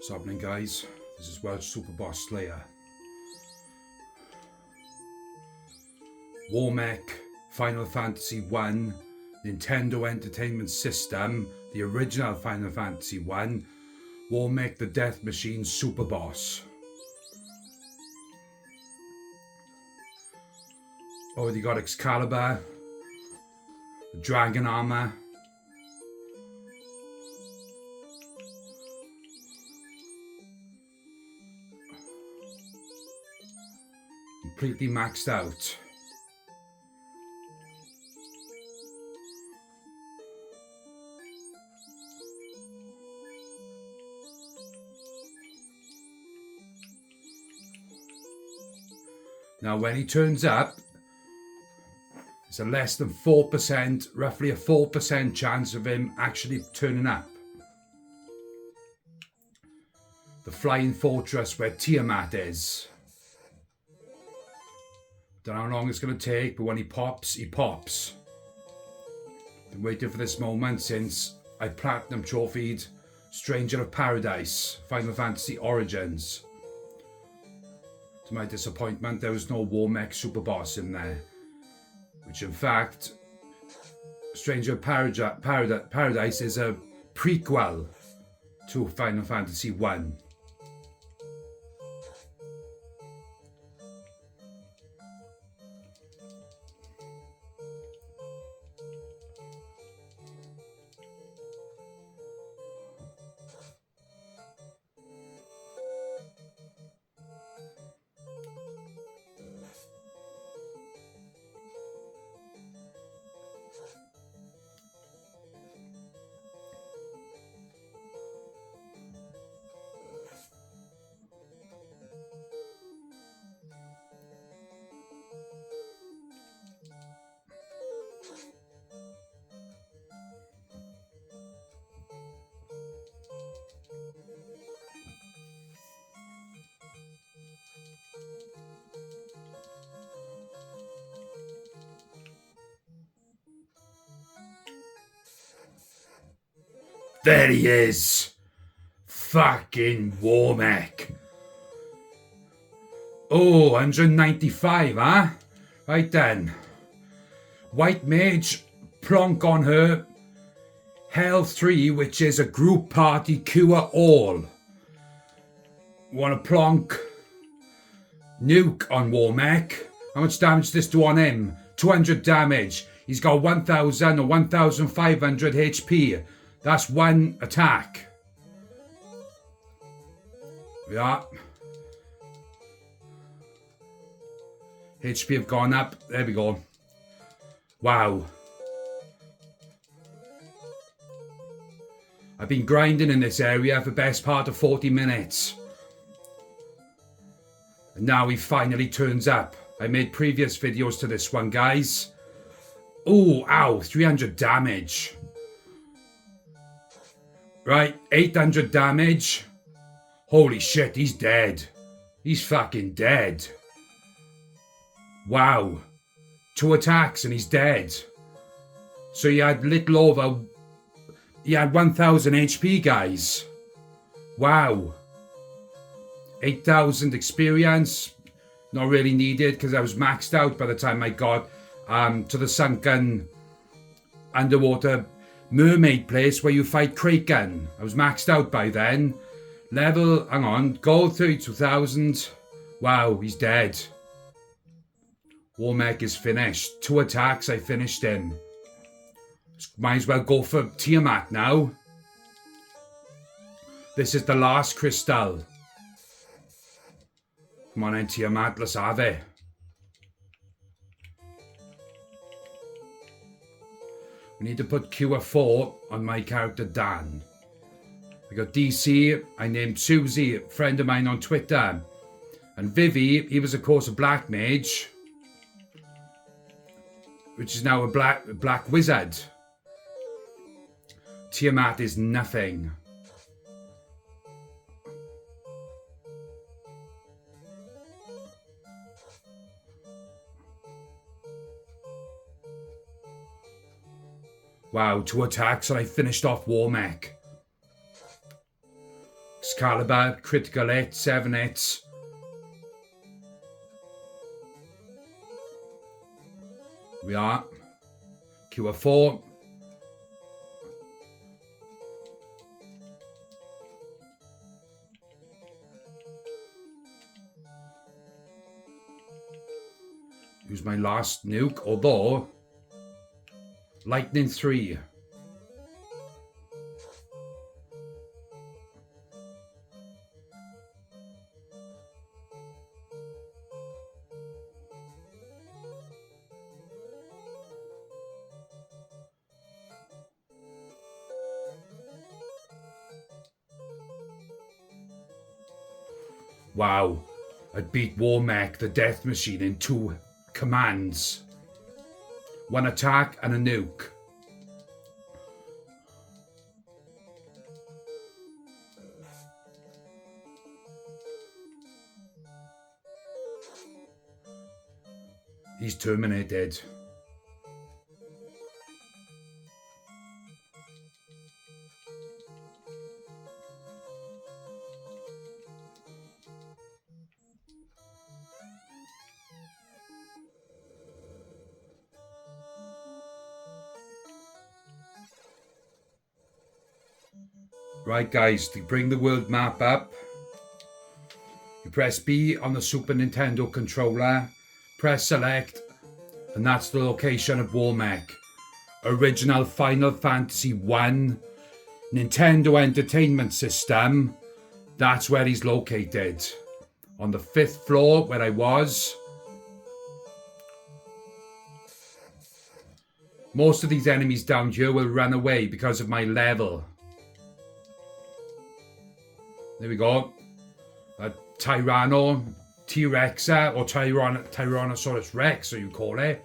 What's happening, guys? This is Welsh Superboss Slayer. Warmech Final Fantasy 1 Nintendo Entertainment System, the original Final Fantasy 1, Warmech The Death Machine Superboss. Already got Excalibur, the dragon armor. Completely maxed out. Now when he turns up, it's a less than 4%, roughly a 4% chance of him actually turning up. The flying fortress where Tiamat is. Don't know how long it's going to take, but when he pops, he pops. Been waiting for this moment since I platinum trophied Stranger of Paradise, Final Fantasy Origins. To my disappointment, there was no Warmech Superboss in there. Which in fact, Stranger of Paradise is a prequel to Final Fantasy 1. There he is! Fucking Warmech! Oh, 195, huh? Right then. White Mage, plonk on her. Hell 3, which is a group party cure all. Wanna plonk Nuke on Warmech. How much damage does this do on him? 200 damage. He's got 1000 or 1500 HP. That's one attack. Yeah. HP have gone up. There we go. Wow. I've been grinding in this area for the best part of 40 minutes. And now he finally turns up. I made previous videos to this one, guys. Oh, ow. 300 damage. Right, 800 damage. Holy shit, he's dead. He's fucking dead. Wow. 2 attacks and he's dead. So he had little over... He had 1000 HP, guys. Wow. 8000 experience. Not really needed because I was maxed out by the time I got to the sunken underwater mermaid place where you fight Kraken. I was maxed out by then. Level, hang on, gold 32,000. Wow, he's dead. Warmech is finished. 2 attacks, I finished him. Might as well go for Tiamat now. This is the last crystal. Come on then, Tiamat, let's have it. We need to put QR4 on my character Dan. We got DC, I named Susie, a friend of mine on Twitter. And Vivi, he was of course a black mage. Which is now a black wizard. Tiamat is nothing. Wow, 2 attacks and I finished off Warmech. Excalibur, critical hit, 7 hits. We are. QR4. Use my last nuke, although lightning 3. Wow, I beat Warmech The Death Machine in 2 commands. 1 attack and a nuke. He's terminated. Right guys, to bring the world map up, you press B on the Super Nintendo controller, press select, and that's the location of Warmech. Original Final Fantasy 1 Nintendo Entertainment System, that's where he's located. On the 5th floor where I was. Most of these enemies down here will run away because of my level. There we go. A Tyranno, T-Rexa, or Tyrannosaurus Rex, so you call it.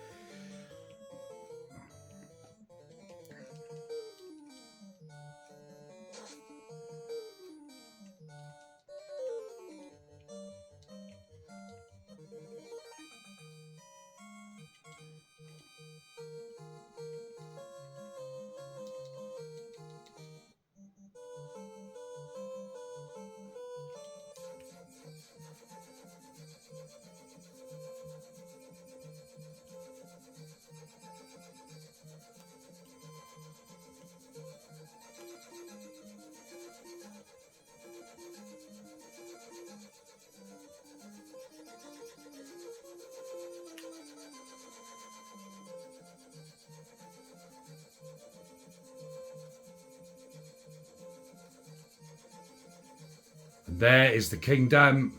There is the kingdom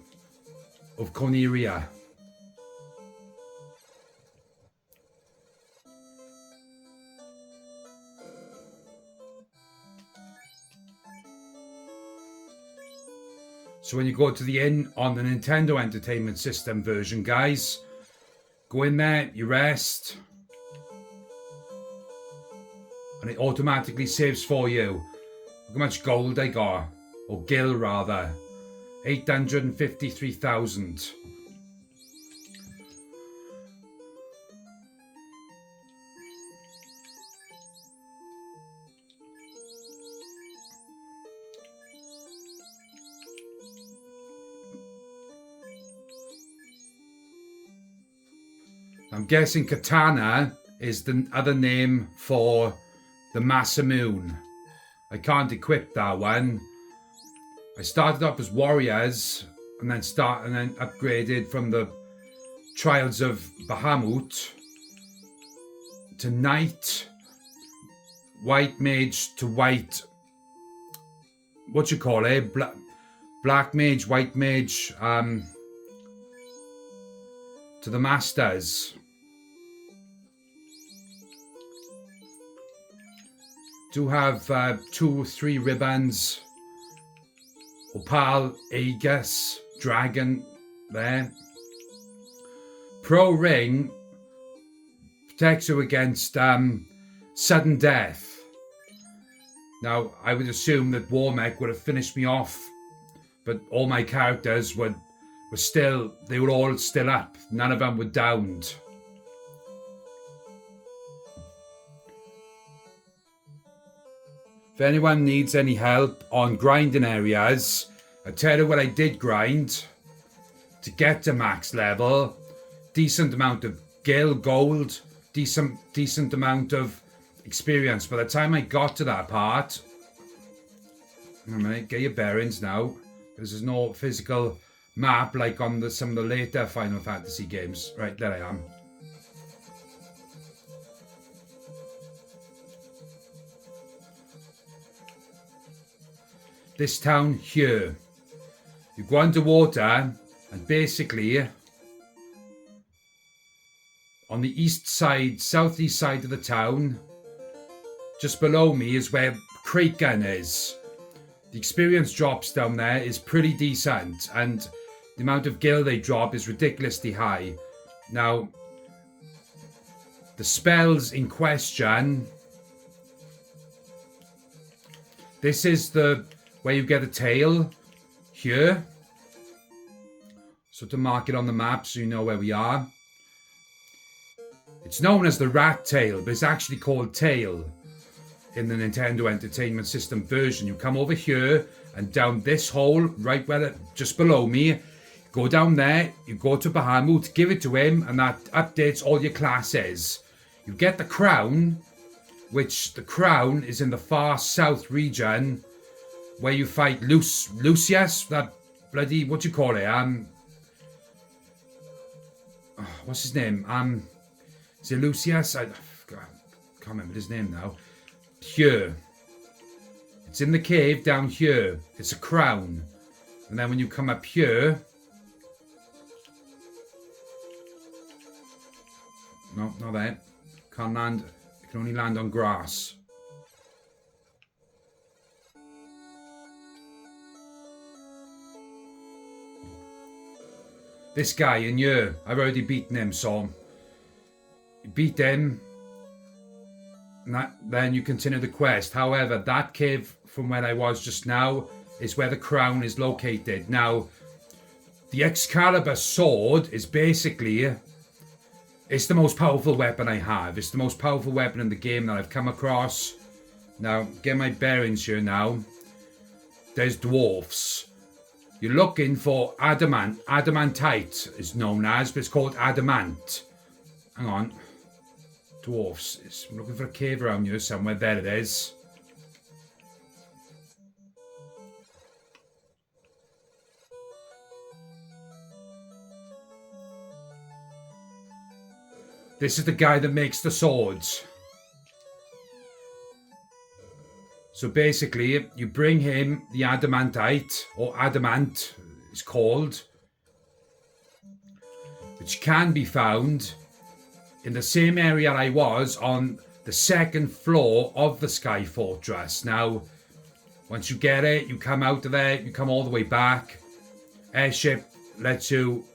of Corneria. So when you go to the inn on the Nintendo Entertainment System version, guys, go in there, you rest, and it automatically saves for you. Look how much gold I got, or gil rather. 853,000. I'm guessing Katana is the other name for the Masamune. I can't equip that one. I started up as warriors and then upgraded from the Trials of Bahamut to knight, white mage to white. What you call it? Black mage, white mage. To the masters. Do have 2 or 3 ribbons. Opal, Aegis, Dragon there. Pro Ring protects you against sudden death. Now, I would assume that Warmech would have finished me off, but all my characters were all still up. None of them were downed. If anyone needs any help on grinding areas, I tell you what I did grind to get to max level. Decent amount of gil, gold, decent amount of experience. By the time I got to that part, a minute, get your bearings now. There's no physical map like on some of the later Final Fantasy games. Right, there I am. This town here. You go underwater and basically on the east side, southeast side of the town, just below me is where Kraken is. The experience drops down there is pretty decent and the amount of gil they drop is ridiculously high. Now, the spells in question, this is the where you get a tail here. So to mark it on the map so you know where we are. It's known as the rat tail, but it's actually called tail in the Nintendo Entertainment System version. You come over here and down this hole, right where just below me, go down there, you go to Bahamut, give it to him, and that updates all your classes. You get the crown, which the crown is in the far south region, where you fight Lucius, that bloody, what do you call it? What's his name? Is it Lucius? I can't remember his name now. Here. It's in the cave down here. It's a crown. And then when you come up here... No, not there. Can't land. You can only land on grass. This guy in here, I've already beaten him, so you beat him, and then you continue the quest. However, that cave from where I was just now is where the crown is located. Now, the Excalibur sword is basically, it's the most powerful weapon I have. It's the most powerful weapon in the game that I've come across. Now, get my bearings here now. There's dwarfs. You're looking for adamant. Adamantite is known as, but it's called adamant. Hang on. Dwarfs. I'm looking for a cave around here somewhere. There it is. This is the guy that makes the swords. So basically, you bring him the adamantite, or adamant it's called, which can be found in the same area I was on the second floor of the Sky Fortress. Now, once you get it, you come out of there, you come all the way back. Airship lets you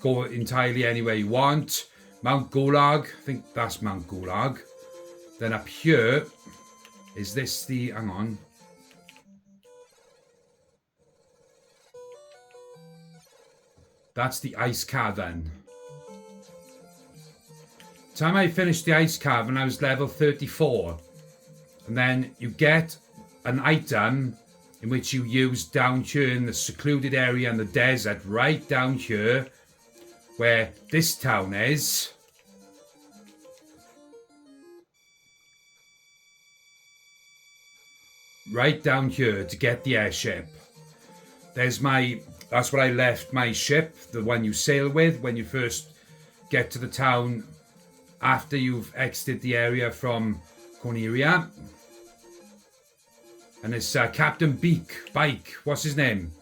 go entirely anywhere you want. Mount Gulag, I think that's Mount Gulag. Then up here, is this the, hang on. That's the ice cavern. Time I finished the ice cavern, I was level 34. And then you get an item in which you use down here in the secluded area in the desert, right down here, where this town is. Right down here to get the airship. There's that's where I left my ship, the one you sail with when you first get to the town after you've exited the area from Corneria. And it's Captain Bike, what's his name?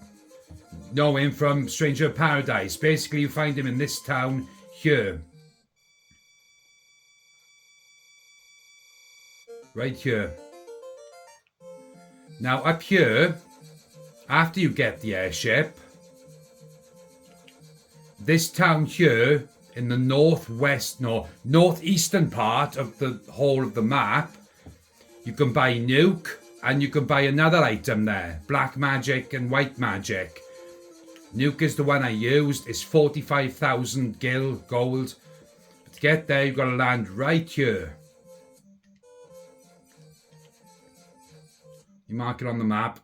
Know him from Stranger of Paradise. Basically, you find him in this town here. Right here. Now up here, after you get the airship, this town here in the northeastern part of the whole of the map, you can buy Nuke and you can buy another item there, black magic and white magic. Nuke is the one I used. It's 45,000 gil gold. But to get there, you've got to land right here. You mark it on the map.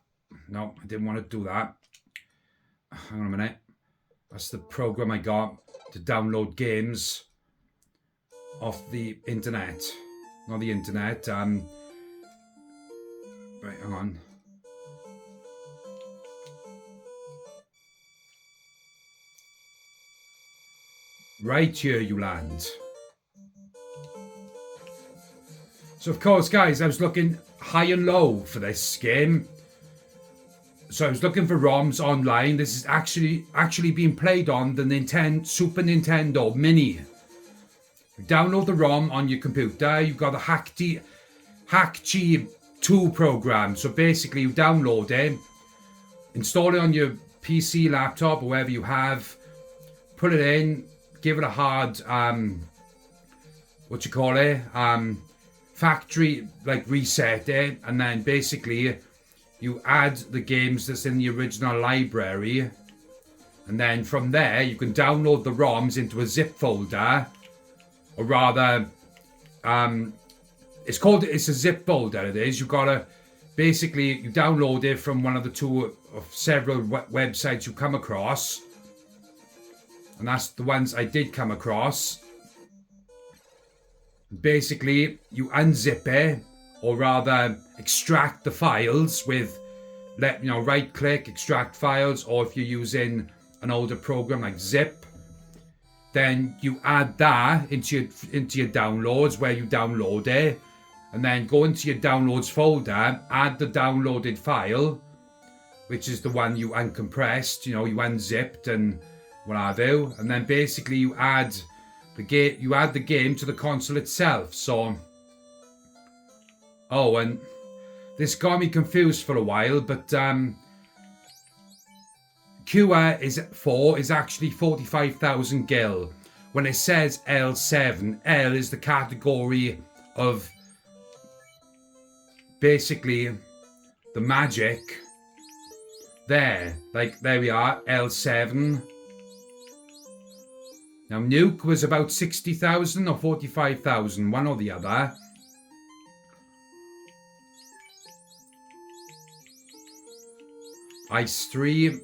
No, I didn't want to do that. Hang on a minute. That's the program I got to download games off the internet. Not the internet. Right, hang on. Right here you land. So of course, guys, I was looking high and low for this game. So I was looking for ROMs online. This is actually being played on the Super Nintendo Mini. You download the ROM on your computer. You've got the HackG 2 program. So basically, you download it, install it on your PC, laptop, or wherever you have. Put it in, give it a hard factory reset it, and then basically you add the games that's in the original library, and then from there you can download the ROMs into a zip folder, or rather it's a zip folder. It is. You gotta basically you download it from one of the two of several websites you come across, and that's the ones I did come across. Basically, you unzip it, or rather extract the files with, right click, extract files, or if you're using an older program like Zip, then you add that into your downloads where you download it, and then go into your downloads folder, add the downloaded file, which is the one you uncompressed, you unzipped and what have you, and then basically you add the game to the console itself. So, and this got me confused for a while, but QR is actually 45,000 gil. When it says L7, L is the category of basically the magic. There we are, L7. Now, Nuke was about 60,000 or 45,000, one or the other. Ice 3.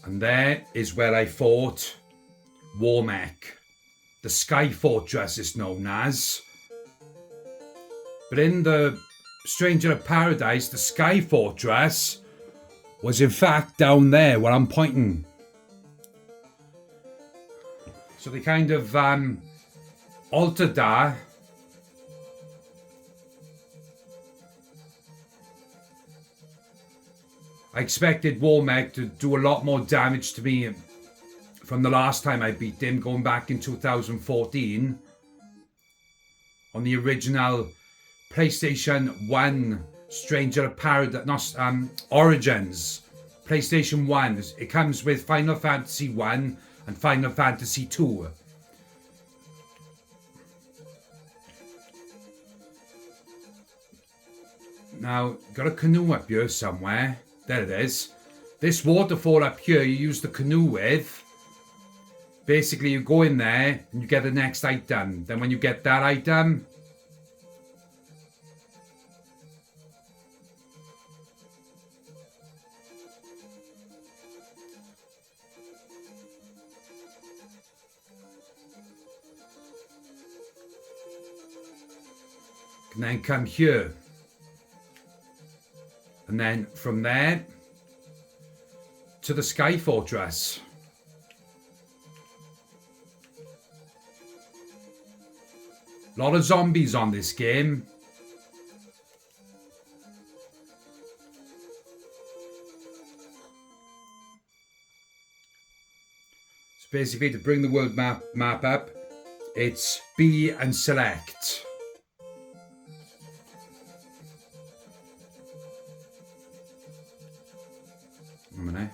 And there is where I fought Warmech. The Sky Fortress is known as. But in the Stranger of Paradise, the Sky Fortress was in fact down there where I'm pointing. So they kind of altered that. I expected Warmech to do a lot more damage to me from the last time I beat him, going back in 2014 on the original PlayStation 1 Stranger of Paradise, Origins. PlayStation 1. It comes with Final Fantasy 1 and Final Fantasy 2. Now, got a canoe up here somewhere. There it is. This waterfall up here you use the canoe with. Basically, you go in there and you get the next item. Then when you get that item, can then come here. And then from there to the Sky Fortress. A lot of zombies on this game. So basically, to bring the world map up, it's B and select. A minute.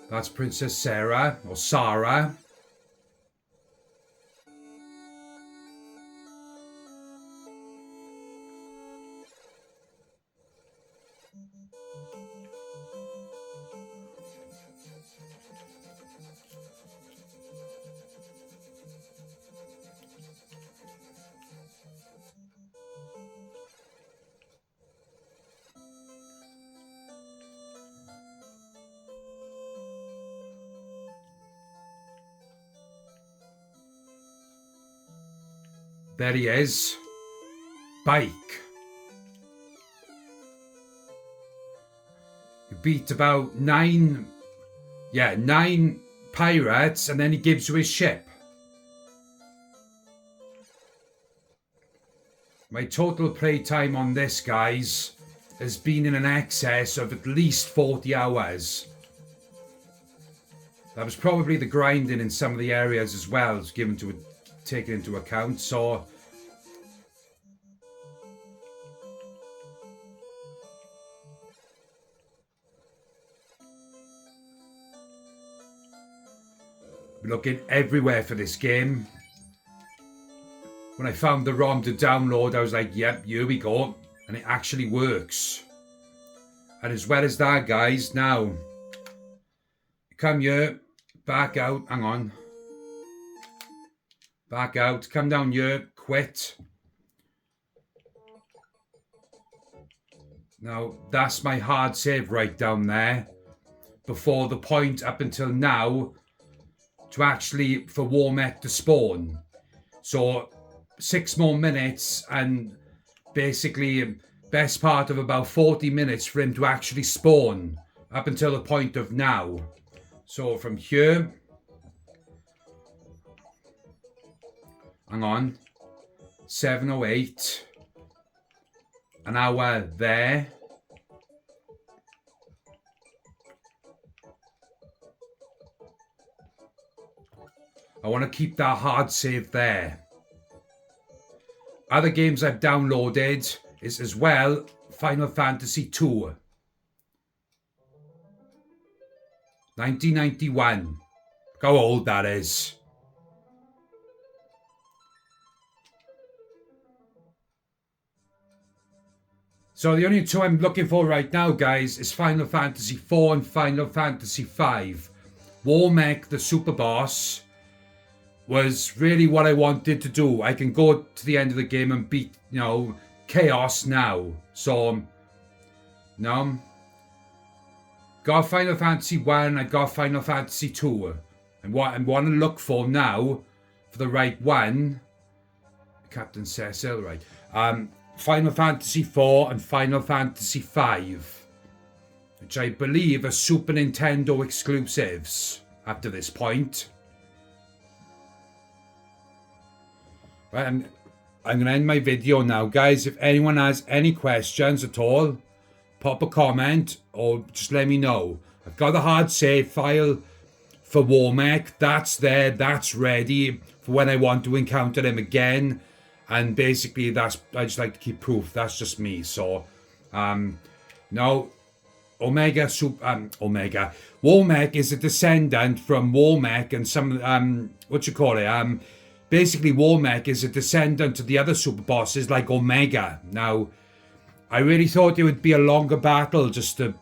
That's Princess Sarah, or Sarah. There he is. Bike. You beat about 9 pirates, and then he gives you his ship. My total playtime on this, guys, has been in an excess of at least 40 hours. That was probably the grinding in some of the areas as well, taken into account. So looking everywhere for this game. When I found the ROM to download, I was like, yep, here we go. And it actually works. And as well as that, guys, now, come here, back out, hang on. Back out, come down here, quit. Now, that's my hard save right down there. Before the point up until now, to actually, for Warmech to spawn. So, 6 more minutes and basically best part of about 40 minutes for him to actually spawn up until the point of now. So from here, hang on, 7:08, an hour there. I want to keep that hard save there. Other games I've downloaded is as well Final Fantasy II. 1991. Look how old that is. So the only two I'm looking for right now, guys, is Final Fantasy IV and Final Fantasy V. Warmech, the Superboss, was really what I wanted to do. I can go to the end of the game and beat, Chaos now. So, got Final Fantasy 1, I got Final Fantasy 2. And what I want to look for now, for the right one, Captain Cecil, right, Final Fantasy 4 and Final Fantasy 5, which I believe are Super Nintendo exclusives after this point. Right, I'm going to end my video now, guys. If anyone has any questions at all, pop a comment or just let me know. I've got the hard save file for Warmech. That's there. That's ready for when I want to encounter him again. And basically, I just like to keep proof. That's just me. So, no, Warmech is a descendant from Warmech and some, basically, Warmech is a descendant of the other super bosses like Omega. Now, I really thought it would be a longer battle just to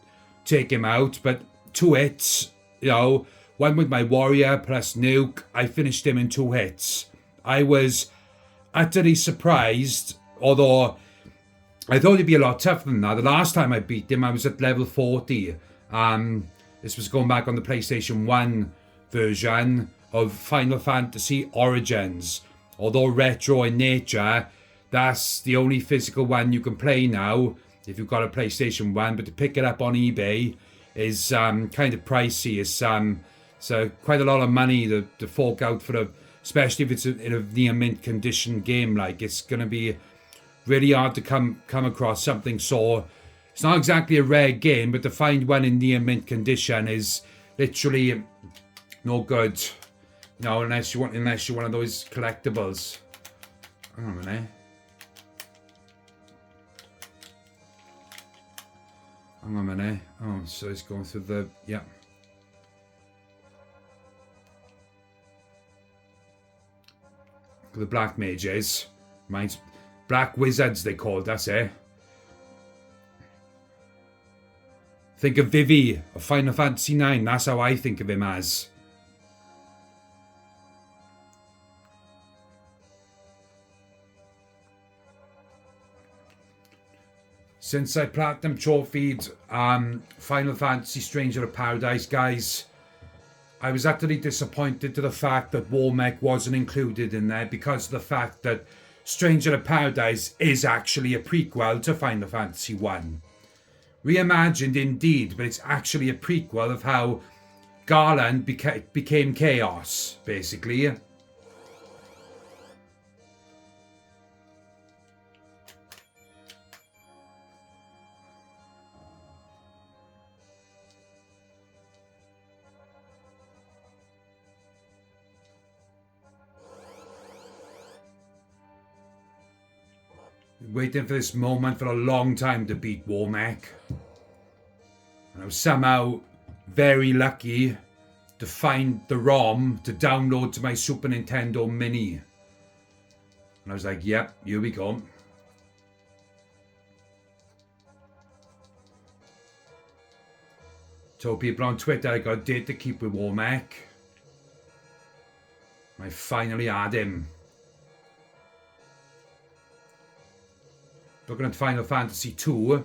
take him out, but 2 hits, one with my warrior plus Nuke, I finished him in 2 hits. I was utterly surprised, although I thought it'd be a lot tougher than that. The last time I beat him, I was at level 40. This was going back on the PlayStation 1 version of Final Fantasy Origins. Although retro in nature, that's the only physical one you can play now if you've got a PlayStation 1, but to pick it up on eBay is kind of pricey. It's so quite a lot of money to fork out for especially if it's in a near mint condition game. Like, it's going to be really hard to come across something so. It's not exactly a rare game, but to find one in near mint condition is literally no good. No, unless you're one of those collectibles. Hang on a minute. Oh, so it's going through the, yeah. The black mages. Mine's black wizards they called us, eh? Think of Vivi of Final Fantasy IX. That's how I think of him as. Since I platinum trophied Final Fantasy Stranger of Paradise, guys, I was utterly disappointed to the fact that Warmech wasn't included in there because of the fact that Stranger of Paradise is actually a prequel to Final Fantasy 1. Reimagined indeed, but it's actually a prequel of how Garland became Chaos, basically. Waiting for this moment for a long time to beat Warmech. And I was somehow very lucky to find the ROM to download to my Super Nintendo Mini. And I was like, yep, here we go. Told people on Twitter I got a date to keep with Warmech. I finally had him. Looking at Final Fantasy 2.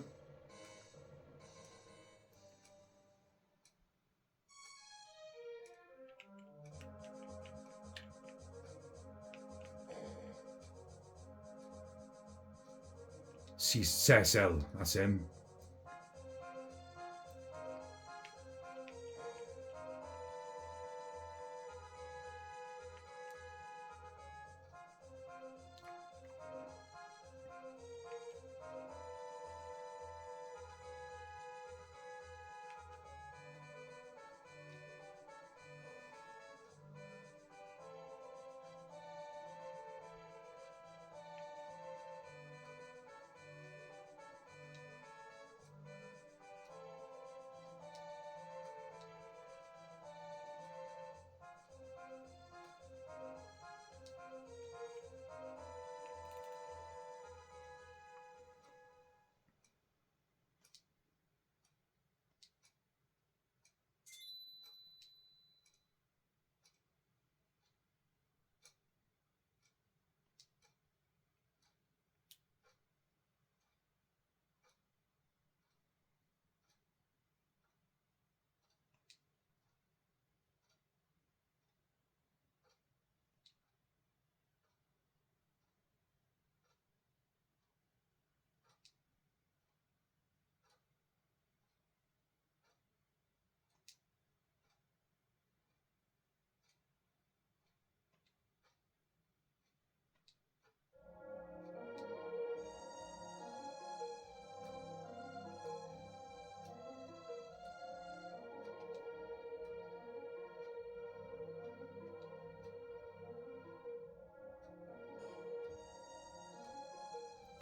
Cecil, that's him.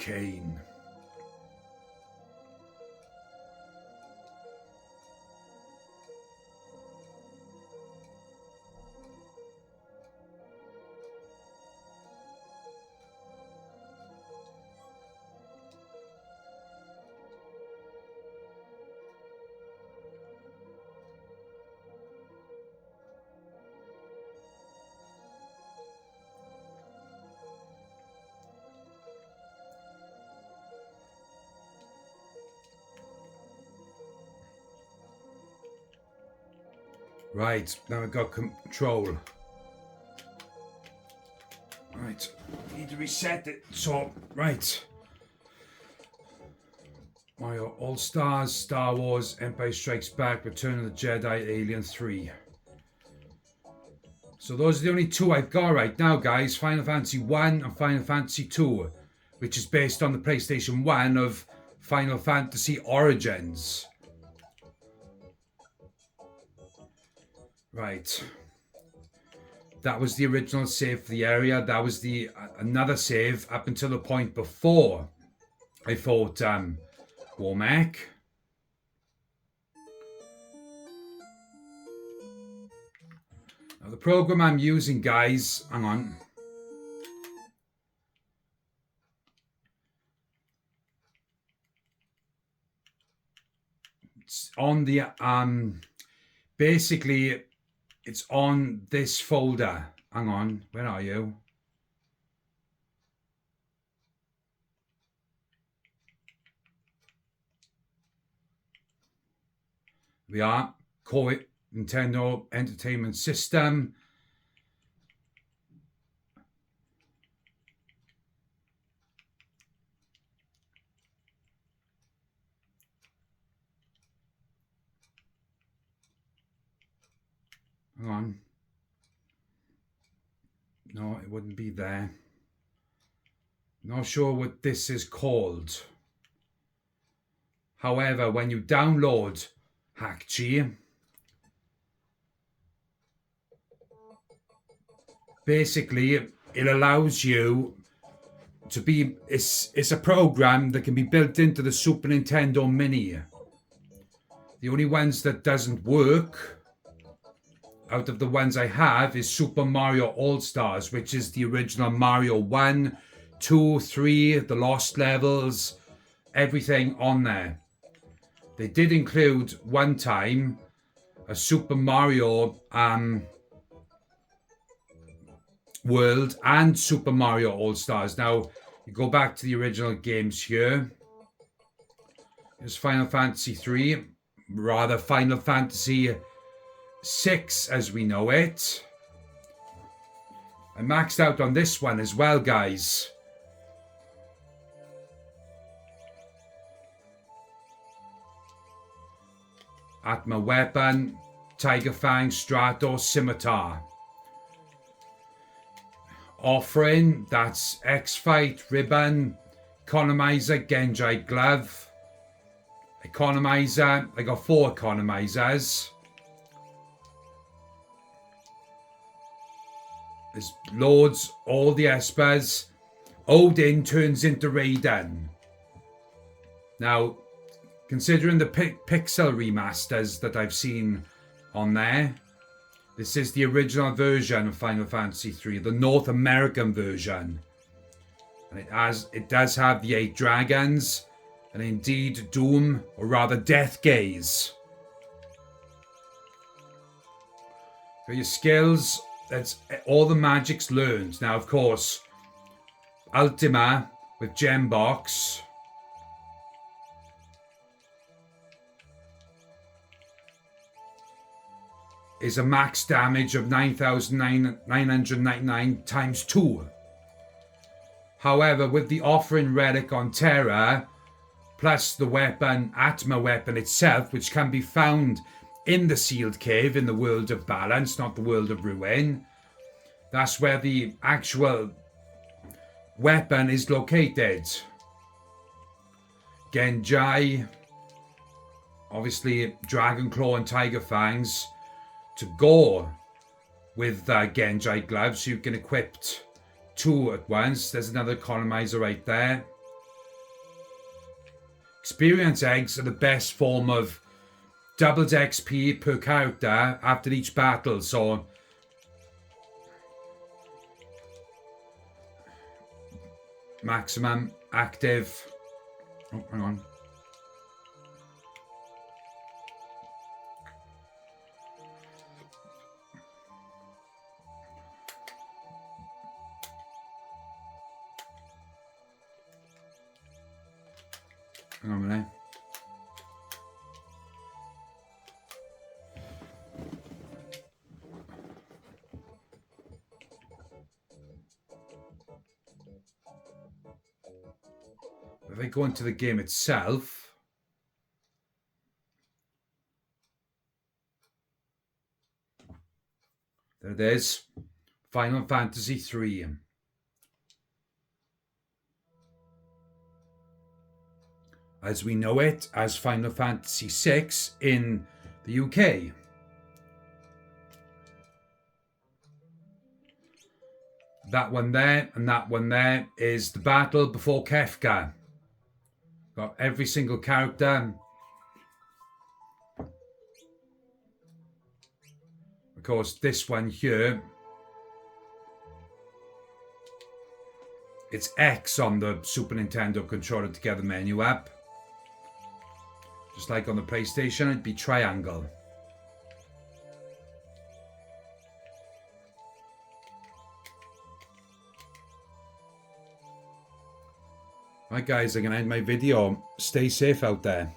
Kane. Right, now I've got control. Right, need to reset it. So, right. Mario All Stars, Star Wars, Empire Strikes Back, Return of the Jedi, Alien 3. So those are the only two I've got right now, guys. Final Fantasy 1 and Final Fantasy 2, which is based on the PlayStation 1 of Final Fantasy Origins. Right. That was the original save for the area. That was the another save up until the point before I fought Warmech. Now the program I'm using, guys, hang on. on the basically it's on this folder. Hang on, where are you? We are Core Nintendo Entertainment System. Hang on. No, it wouldn't be there. Not sure what this is called. However, when you download Hackchi, basically it allows you to be, it's a program that can be built into the Super Nintendo Mini. The only ones that doesn't work out of the ones I have is Super Mario All-Stars, which is the original Mario 1, 2, 3, the Lost Levels, everything on there. They did include one time a Super Mario World and Super Mario All-Stars. Now, you go back to the original games here. Here's Final Fantasy 3, rather Final Fantasy 6 as we know it. I maxed out on this one as well, guys. Atma Weapon, Tiger Fang, Strato, Scimitar. Offering, that's X-Fight, Ribbon, Economizer, Genji Glove. Economizer, I got 4 Economizers. There's loads, all the Espers. Odin turns into Raiden. Now, considering the pixel remasters that I've seen on there, this is the original version of Final Fantasy 3, the North American version. And it does have the 8 dragons, and indeed Doom, or rather Death Gaze. For your skills, that's all the magics learned. Now, of course, Ultima with Gembox. Is a max damage of 9,999 times 2. However, with the Offering Relic on Terra, plus the weapon, Atma Weapon itself, which can be found in the Sealed Cave in the World of Balance, not the World of Ruin, that's where the actual weapon is located. Genji, obviously Dragon Claw and Tiger Fangs, to go with Genji gloves, so you can equip 2 at once. There's another economizer right there. Experience eggs are the best form of doubles XP per character after each battle, so maximum active. Oh, hang on. Hang on a minute. If I go into the game itself, there it is, Final Fantasy 3. As we know it as Final Fantasy 6 in the UK. That one there and that one there is the battle before Kefka. Got every single character. Of course, this one here, it's X on the Super Nintendo controller together menu app. Just like on the PlayStation, it'd be triangle. Right guys, I'm going to end my video. Stay safe out there.